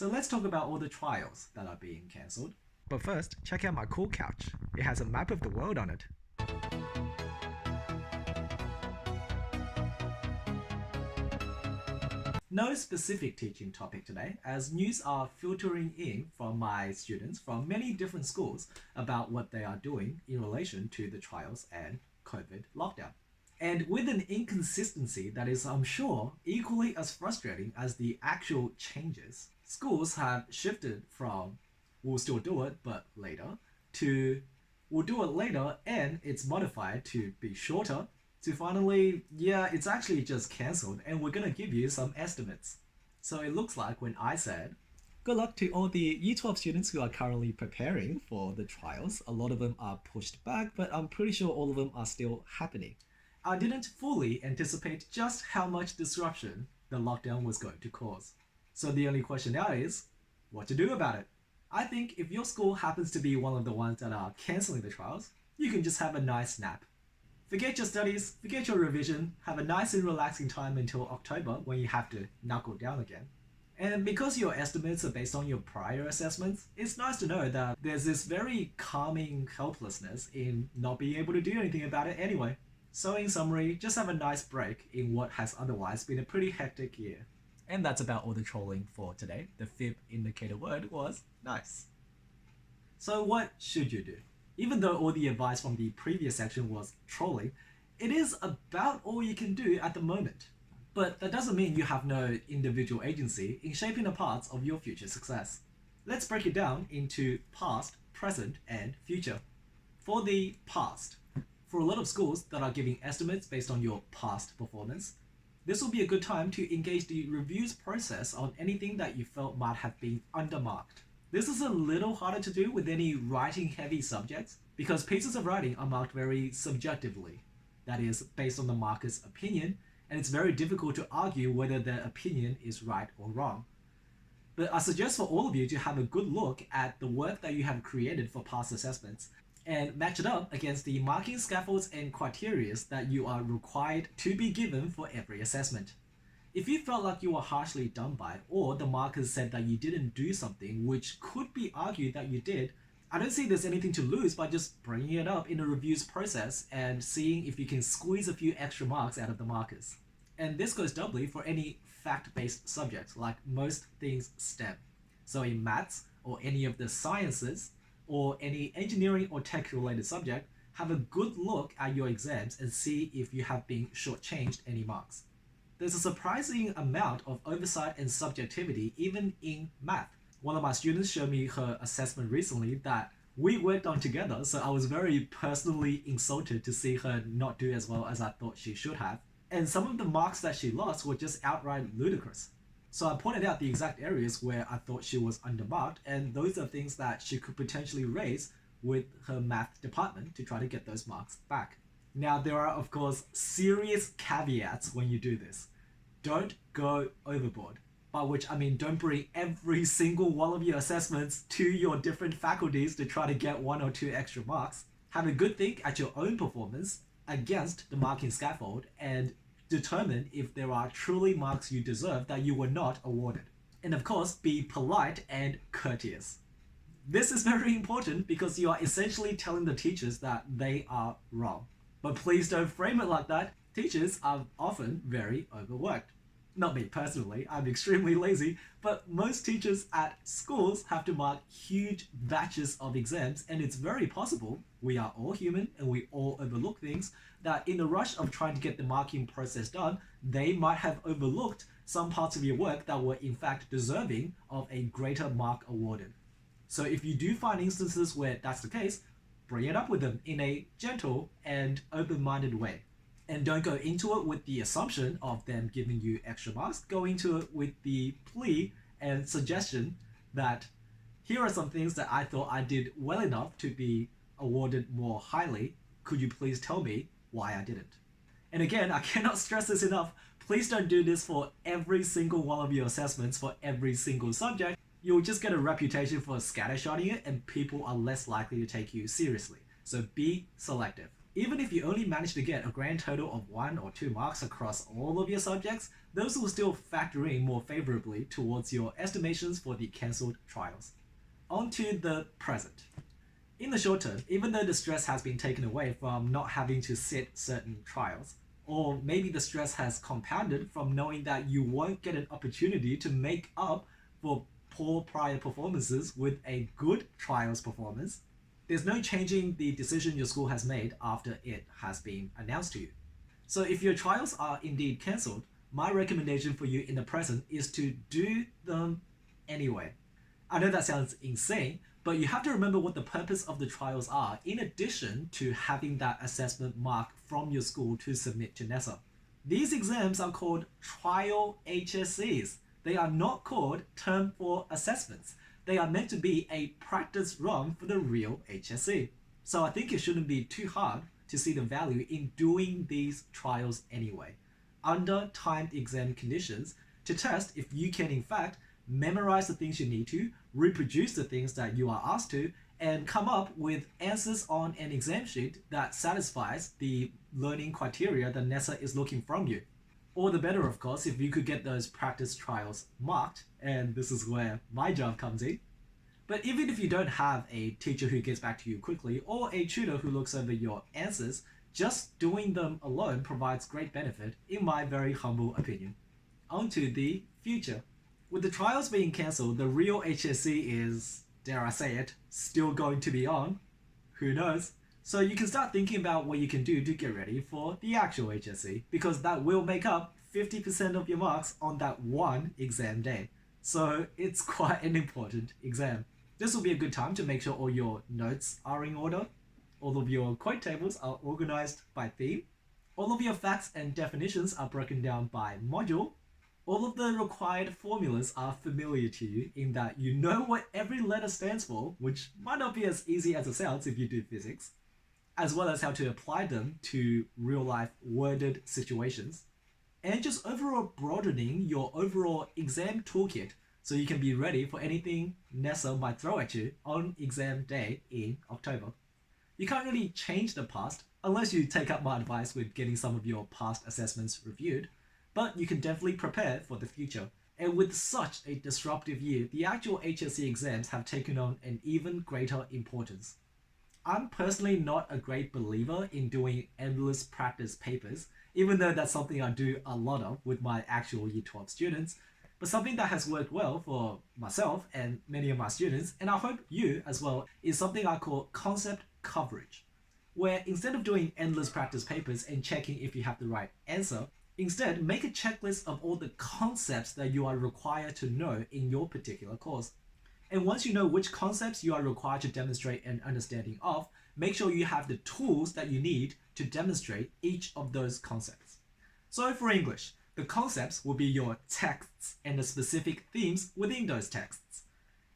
So let's talk about all the trials that are being cancelled. But first, check out my cool couch. It has a map of the world on it. No specific teaching topic today, as news are filtering in from my students from many different schools about what they are doing in relation to the trials and COVID lockdown. And with an inconsistency that is, I'm sure, equally as frustrating as the actual changes, schools have shifted from we'll still do it, but later, to we'll do it later and it's modified to be shorter, to finally, yeah, it's actually just cancelled and we're gonna give you some estimates. So it looks like when I said, good luck to all the Year 12 students who are currently preparing for the trials. A lot of them are pushed back, but I'm pretty sure all of them are still happening. I didn't fully anticipate just how much disruption the lockdown was going to cause. So the only question now is, what to do about it? I think if your school happens to be one of the ones that are cancelling the trials, you can just have a nice nap. Forget your studies, forget your revision, have a nice and relaxing time until October when you have to knuckle down again. And because your estimates are based on your prior assessments, it's nice to know that there's this very calming helplessness in not being able to do anything about it anyway. So in summary, just have a nice break in what has otherwise been a pretty hectic year. And that's about all the trolling for today. The fib indicator word was nice. So what should you do? Even though all the advice from the previous section was trolling, it is about all you can do at the moment. But that doesn't mean you have no individual agency in shaping the parts of your future success. Let's break it down into past, present, and future. For the past, for a lot of schools that are giving estimates based on your past performance, this will be a good time to engage the reviews process on anything that you felt might have been undermarked. This is a little harder to do with any writing-heavy subjects because pieces of writing are marked very subjectively, that is, based on the marker's opinion, and it's very difficult to argue whether their opinion is right or wrong. But I suggest for all of you to have a good look at the work that you have created for past assessments and match it up against the marking scaffolds and criteria that you are required to be given for every assessment. If you felt like you were harshly done by, or the markers said that you didn't do something which could be argued that you did, I don't see there's anything to lose by just bringing it up in a reviews process and seeing if you can squeeze a few extra marks out of the markers. And this goes doubly for any fact-based subjects, like most things STEM. So in maths, or any of the sciences, or any engineering or tech-related subject, have a good look at your exams and see if you have been shortchanged any marks. There's a surprising amount of oversight and subjectivity even in math. One of my students showed me her assessment recently that we worked on together, so I was very personally insulted to see her not do as well as I thought she should have. And some of the marks that she lost were just outright ludicrous. So I pointed out the exact areas where I thought she was undermarked, and those are things that she could potentially raise with her math department to try to get those marks back. Now, there are, of course, serious caveats when you do this. Don't go overboard. By which I mean don't bring every single one of your assessments to your different faculties to try to get 1 or 2 extra marks. Have a good think at your own performance against the marking scaffold and determine if there are truly marks you deserve that you were not awarded. And of course, be polite and courteous. This is very important because you are essentially telling the teachers that they are wrong. But please don't frame it like that. Teachers are often very overworked. Not me personally, I'm extremely lazy, but most teachers at schools have to mark huge batches of exams, and it's very possible, we are all human and we all overlook things, that in the rush of trying to get the marking process done, they might have overlooked some parts of your work that were in fact deserving of a greater mark awarded. So if you do find instances where that's the case, bring it up with them in a gentle and open-minded way. And don't go into it with the assumption of them giving you extra marks. Go into it with the plea and suggestion that here are some things that I thought I did well enough to be awarded more highly. Could you please tell me why I didn't? And again, I cannot stress this enough. Please don't do this for every single one of your assessments for every single subject. You'll just get a reputation for scattershotting it and people are less likely to take you seriously. So be selective. Even if you only manage to get a grand total of 1 or 2 marks across all of your subjects, those will still factor in more favorably towards your estimations for the cancelled trials. On to the present. In the short term, even though the stress has been taken away from not having to sit certain trials, or maybe the stress has compounded from knowing that you won't get an opportunity to make up for poor prior performances with a good trials performance, there's no changing the decision your school has made after it has been announced to you. So if your trials are indeed cancelled, my recommendation for you in the present is to do them anyway. I know that sounds insane, but you have to remember what the purpose of the trials are in addition to having that assessment mark from your school to submit to NESA. These exams are called trial HSCs. They are not called term 4 assessments. They are meant to be a practice run for the real HSC. So I think it shouldn't be too hard to see the value in doing these trials anyway, under timed exam conditions, to test if you can in fact memorize the things you need to, reproduce the things that you are asked to, and come up with answers on an exam sheet that satisfies the learning criteria that NESA is looking from you. Or the better, of course, if you could get those practice trials marked, and this is where my job comes in. But even if you don't have a teacher who gets back to you quickly or a tutor who looks over your answers, just doing them alone provides great benefit, in my very humble opinion. On to the future. With the trials being cancelled, the real HSC is, dare I say it, still going to be on. Who knows? So you can start thinking about what you can do to get ready for the actual HSC, because that will make up 50% of your marks on that one exam day. So it's quite an important exam. This will be a good time to make sure all your notes are in order, all of your quote tables are organized by theme, all of your facts and definitions are broken down by module, all of the required formulas are familiar to you in that you know what every letter stands for, which might not be as easy as it sounds if you do physics, as well as how to apply them to real-life worded situations, and just overall broadening your overall exam toolkit so you can be ready for anything NESA might throw at you on exam day in October. You can't really change the past unless you take up my advice with getting some of your past assessments reviewed, but you can definitely prepare for the future. And with such a disruptive year, the actual HSC exams have taken on an even greater importance. I'm personally not a great believer in doing endless practice papers, even though that's something I do a lot of with my actual Year 12 students, but something that has worked well for myself and many of my students, and I hope you as well, is something I call concept coverage, where instead of doing endless practice papers and checking if you have the right answer, instead make a checklist of all the concepts that you are required to know in your particular course. And once you know which concepts you are required to demonstrate an understanding of, make sure you have the tools that you need to demonstrate each of those concepts. So for English, the concepts will be your texts and the specific themes within those texts.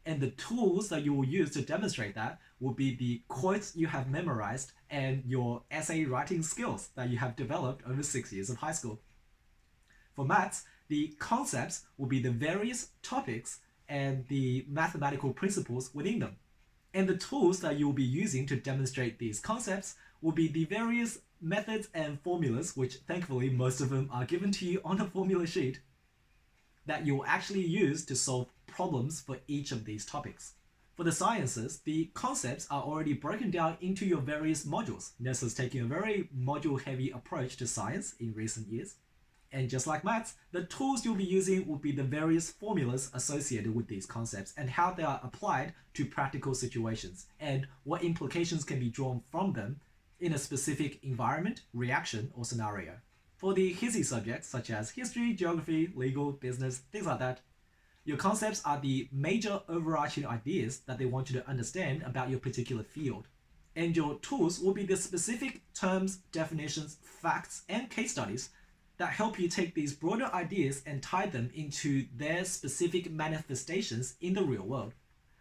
And the tools that you will use to demonstrate that will be the quotes you have memorized and your essay writing skills that you have developed over 6 years of high school. For maths, the concepts will be the various topics and the mathematical principles within them. And the tools that you will be using to demonstrate these concepts will be the various methods and formulas, which thankfully most of them are given to you on a formula sheet, that you will actually use to solve problems for each of these topics. For the sciences, the concepts are already broken down into your various modules. NESA's taking a very module-heavy approach to science in recent years. And just like maths, the tools you'll be using will be the various formulas associated with these concepts and how they are applied to practical situations and what implications can be drawn from them in a specific environment, reaction, or scenario. For the HISI subjects such as history, geography, legal, business, things like that, your concepts are the major overarching ideas that they want you to understand about your particular field. And your tools will be the specific terms, definitions, facts, and case studies that help you take these broader ideas and tie them into their specific manifestations in the real world.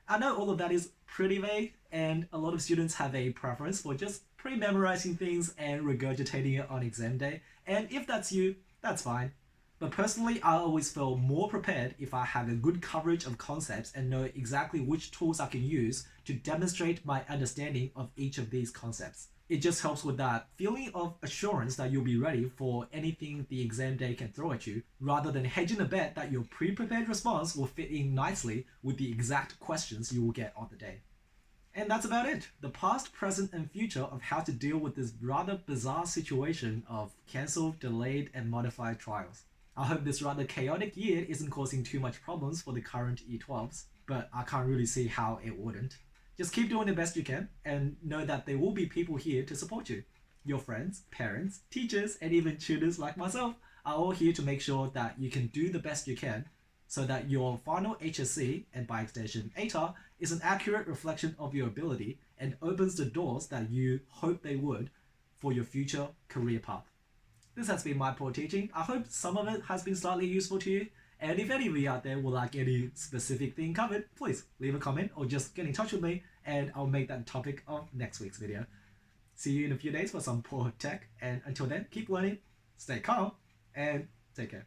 I know all of that is pretty vague, and a lot of students have a preference for just pre-memorizing things and regurgitating it on exam day, and if that's you, that's fine. But personally, I always feel more prepared if I have a good coverage of concepts and know exactly which tools I can use to demonstrate my understanding of each of these concepts. It just helps with that feeling of assurance that you'll be ready for anything the exam day can throw at you, rather than hedging a bet that your pre-prepared response will fit in nicely with the exact questions you will get on the day. And that's about it. The past, present, and future of how to deal with this rather bizarre situation of cancelled, delayed, and modified trials. I hope this rather chaotic year isn't causing too much problems for the current E12s, but I can't really see how it wouldn't. Just keep doing the best you can and know that there will be people here to support you. Your friends, parents, teachers, and even tutors like myself are all here to make sure that you can do the best you can so that your final HSC, and by extension ATAR, is an accurate reflection of your ability and opens the doors that you hope they would for your future career path. This has been my poor teaching. I hope some of it has been slightly useful to you. And if any of you out there would like any specific thing covered, please leave a comment or just get in touch with me and I'll make that topic of next week's video. See you in a few days for some poor tech, and until then, keep learning, stay calm, and take care.